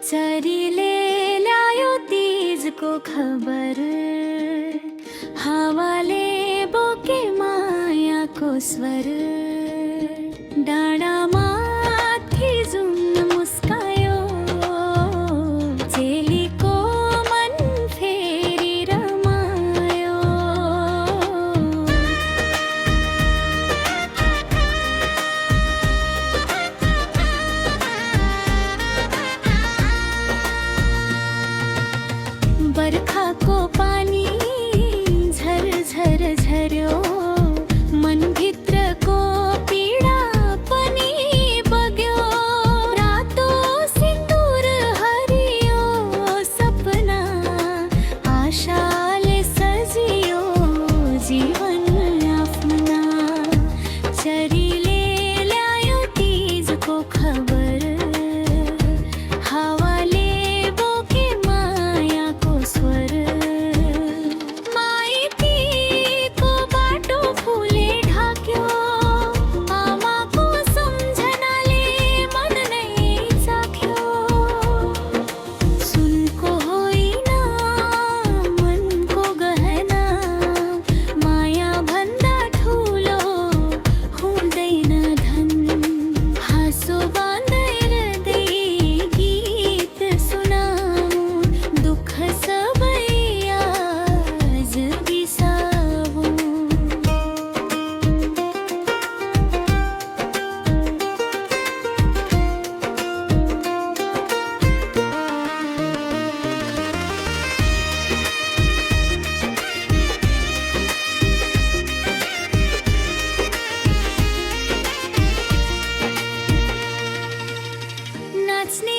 चरीले ल्यायो तीजको खबर, हावाले बोके मायाको स्वर। डाँडामाथि जुन मुस्कायो, चेलीको मन फेरि रमायो। बर्खाको पानी झरझर झर्यो, मनभित्रको पीडा पनि बग्यो। रातो सिन्दुर हरियो सपना, आशाले सजियो जीवन आफ्ना। चरीले ल्यायो तीजको खबर, हावाले बोके मायाको स्वर। माइतीको बाटो फुलले ढाक्यो, आमाको सम्झनाले मन नै चाख्यो। सुनको होइन मनको गहना, माया भन्दा ठुलो हुँदैन धन। हाँसो बाँध्दै हृदय गीत सुनाऊ, दुःख सबै आज बिसाऊ। नाच्ने